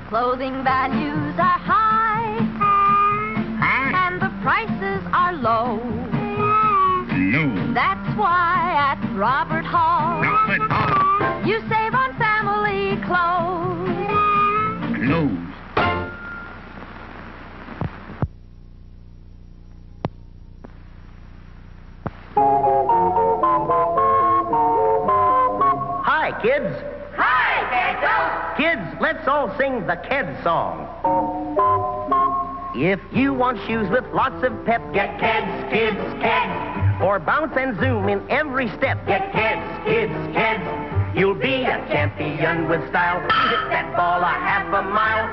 Clothing values are high, and the prices are low. No. That's why at Robert Hall, you save on family clothes. Clothes. Hi, kids. Hi, Pedro. Kids, let's all sing the Keds song. If you want shoes with lots of pep, get Keds, kids, Keds. Or bounce and zoom in every step, get Keds, kids, Keds. You'll be a champion with style. Hit that ball a half a mile.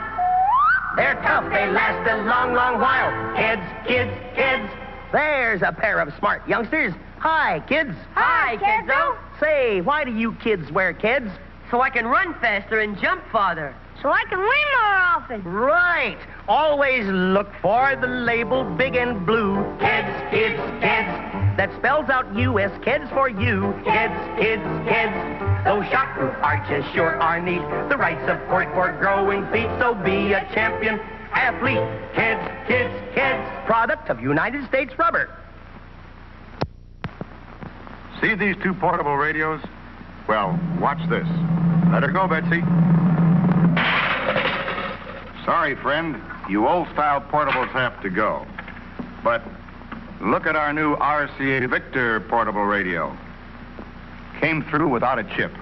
They're tough, they last a long, long while. Keds, kids, Keds. There's a pair of smart youngsters. Hi, kids. Hi, Kiddo. Say, why do you kids wear Keds? So I can run faster and jump farther. So I can win more often. Right. Always look for the label big and blue. Keds, kids, Keds. That spells out U.S. Keds for you. Keds, kids, Keds. Those shockproof arches sure are neat. The right support for growing feet. So be a champion athlete. Keds, kids, Keds. Product of United States Rubber. See these two portable radios? Well, watch this. Let her go, Betsy. Sorry, friend. You old-style portables have to go. But look at our new RCA Victor portable radio. Came through without a chip.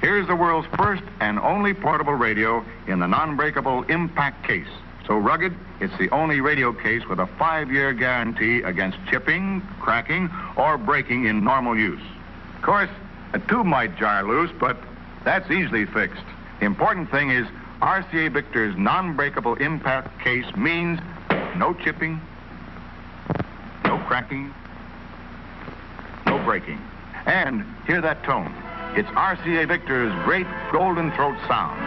Here's the world's first and only portable radio in the non-breakable impact case. So rugged, it's the only radio case with a 5-year guarantee against chipping, cracking, or breaking in normal use. Of course, a tube might jar loose, but that's easily fixed. The important thing is RCA Victor's non-breakable impact case means no chipping, no cracking, no breaking. And hear that tone. It's RCA Victor's great golden throat sound.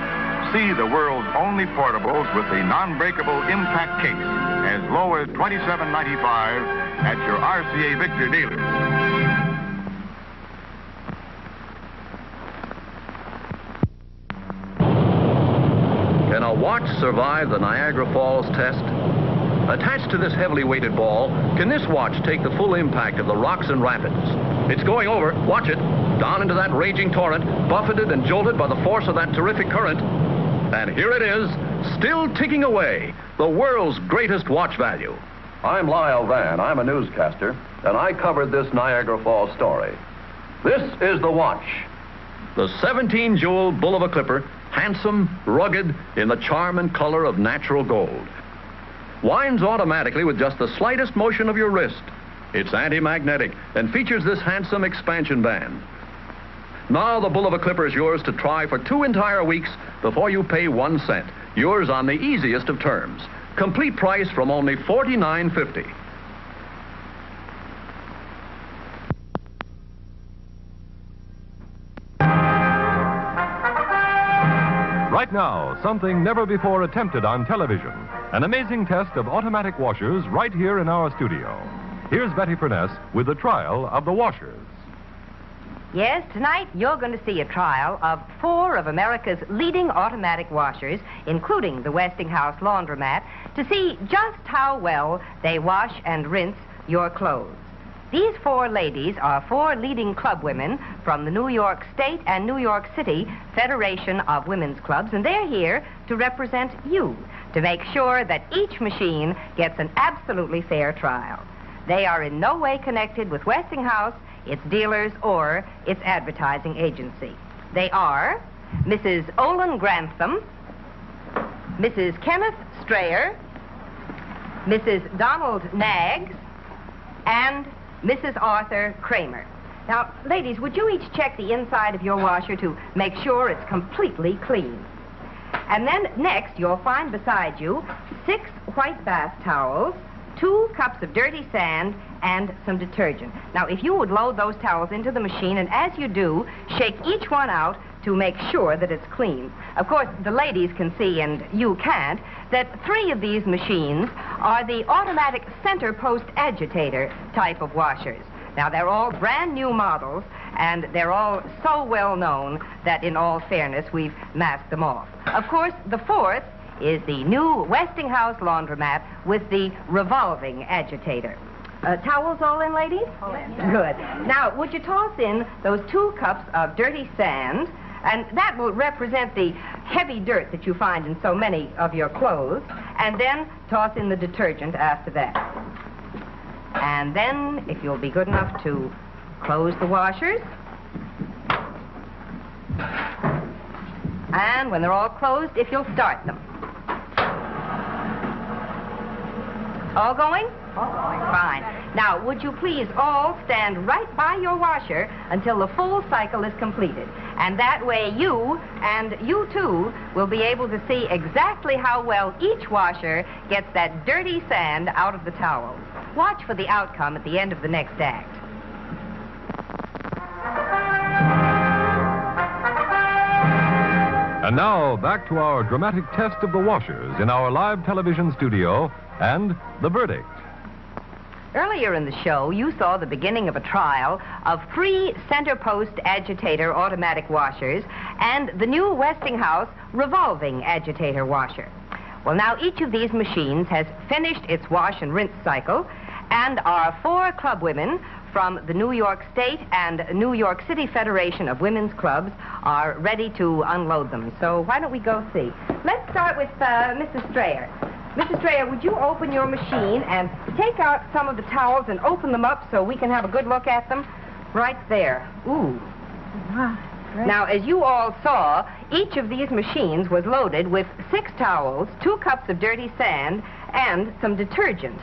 See the world's only portables with the non-breakable impact case as low as $27.95 at your RCA Victor dealers. Can a watch survive the Niagara Falls test? Attached to this heavily weighted ball, can this watch take the full impact of the rocks and rapids? It's going over, watch it, down into that raging torrent, buffeted and jolted by the force of that terrific current. And here it is, still ticking away, the world's greatest watch value. I'm Lyle Van, I'm a newscaster, and I covered this Niagara Falls story. This is the watch. The 17-jewel bull of a clipper, handsome, rugged, in the charm and color of natural gold. Winds automatically with just the slightest motion of your wrist. It's anti-magnetic and features this handsome expansion band. Now the bull of a clipper is yours to try for 2 entire weeks before you pay 1 cent. Yours on the easiest of terms. Complete price from only $49.50. Right now, something never before attempted on television. An amazing test of automatic washers right here in our studio. Here's Betty Furness with the trial of the washers. Yes, tonight you're going to see a trial of 4 of America's leading automatic washers, including the Westinghouse laundromat, to see just how well they wash and rinse your clothes. These 4 ladies are 4 leading club women from the New York State and New York City Federation of Women's Clubs, and they're here to represent you, to make sure that each machine gets an absolutely fair trial. They are in no way connected with Westinghouse, its dealers, or its advertising agency. They are Mrs. Olin Grantham, Mrs. Kenneth Strayer, Mrs. Donald Knaggs, and Mrs. Arthur Kramer. Now, ladies, would you each check the inside of your washer to make sure it's completely clean? And then next, you'll find beside you 6 white bath towels, 2 cups of dirty sand, and some detergent. Now, if you would load those towels into the machine, and as you do, shake each one out to make sure that it's clean. Of course, the ladies can see, and you can't, that 3 of these machines are the automatic center post agitator type of washers. Now, they're all brand new models, and they're all so well known that in all fairness, we've masked them off. Of course, the 4th is the new Westinghouse laundromat with the revolving agitator. Towels all in, ladies? Good. Now, would you toss in those 2 cups of dirty sand, and that will represent the heavy dirt that you find in so many of your clothes, and then toss in the detergent after that. And then, if you'll be good enough to close the washers. And when they're all closed, if you'll start them. All going? All going. Fine. Now, would you please all stand right by your washer until the full cycle is completed? And that way you, and you too, will be able to see exactly how well each washer gets that dirty sand out of the towel. Watch for the outcome at the end of the next act. And now, back to our dramatic test of the washers in our live television studio and the verdict. Earlier in the show, you saw the beginning of a trial of 3 center post agitator automatic washers and the new Westinghouse revolving agitator washer. Well, now each of these machines has finished its wash and rinse cycle, and our 4 club women from the New York State and New York City Federation of Women's Clubs are ready to unload them. So why don't we go see? Let's start with Mrs. Strayer. Mrs. Strayer, would you open your machine and take out some of the towels and open them up so we can have a good look at them? Right there. Ooh. Wow, great. Now, as you all saw, each of these machines was loaded with 6 towels, 2 cups of dirty sand, and some detergent.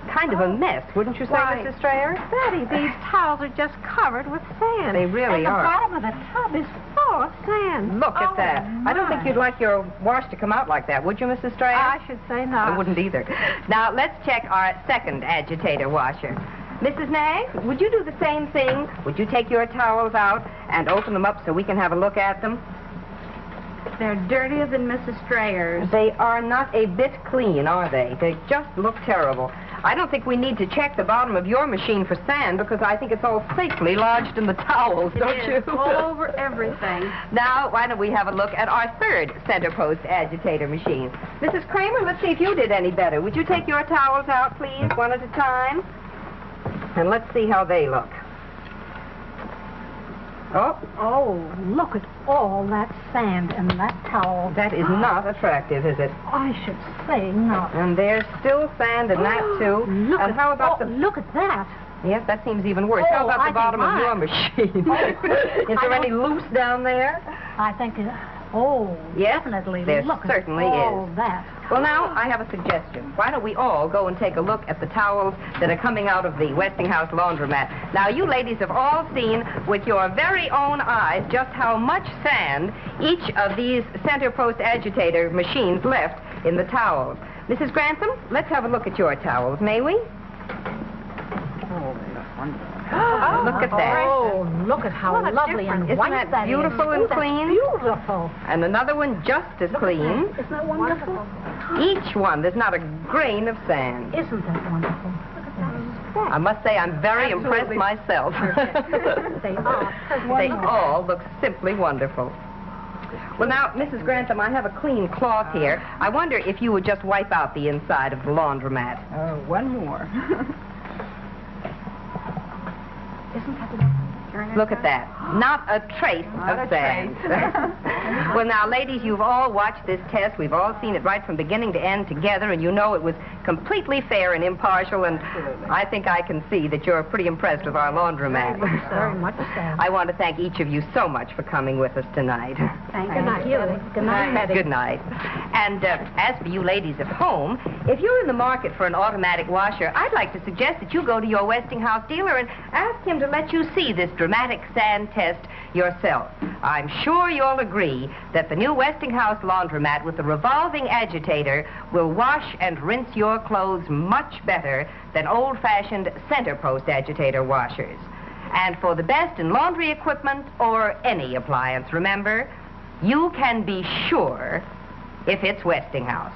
Kind of a mess, wouldn't you say, Mrs. Strayer? Betty, these towels are just covered with sand. They really are. And the bottom of the tub is full of sand. Look at that. I don't think you'd like your wash to come out like that, would you, Mrs. Strayer? I should say not. I wouldn't either. Now, let's check our second agitator washer. Mrs. Knaggs, would you do the same thing? Would you take your towels out and open them up so we can have a look at them? They're dirtier than Mrs. Strayer's. They are not a bit clean, are they? They just look terrible. I don't think we need to check the bottom of your machine for sand because I think it's all safely lodged in the towels, don't you? All over everything. Now, why don't we have a look at our third center post agitator machine? Mrs. Kramer, let's see if you did any better. Would you take your towels out, please, one at a time? And let's see how they look. Oh, look at all that sand in that towel. That is not attractive, is it? I should say not. And there's still sand in that, too. Look and how about look at that. Yes, that seems even worse. How about the bottom of your machine? Is there any loose down there? I think yes, definitely. There look certainly at all is. That. Well, now, I have a suggestion. Why don't we all go and take a look at the towels that are coming out of the Westinghouse laundromat? Now, you ladies have all seen with your very own eyes just how much sand each of these center post agitator machines left in the towels. Mrs. Grantham, let's have a look at your towels, may we? Look at that. Oh, look at how lovely and Isn't white that beautiful and clean? Beautiful. And another one just as clean. Isn't that wonderful? Each one, there's not a grain of sand. Isn't that wonderful? Look at that. I must say I'm very impressed myself. They are. They all look simply wonderful. Well, now, Mrs. Grantham, I have a clean cloth here. I wonder if you would just wipe out the inside of the laundromat. One more. Isn't that Look at that. Not a trace of sand. Well, now, ladies, you've all watched this test. We've all seen it right from beginning to end together, and you know it was completely fair and impartial, and I think I can see that you're pretty impressed with our laundromat. Very much so. I want to thank each of you so much for coming with us tonight. Thank you. Good night, Betty. Good night. And as for you ladies at home, if you're in the market for an automatic washer, I'd like to suggest that you go to your Westinghouse dealer and ask him to let you see this dramatic sand test yourself. I'm sure you'll agree that the new Westinghouse laundromat with the revolving agitator will wash and rinse your clothes much better than old-fashioned center post agitator washers. And for the best in laundry equipment or any appliance, remember, you can be sure if it's Westinghouse.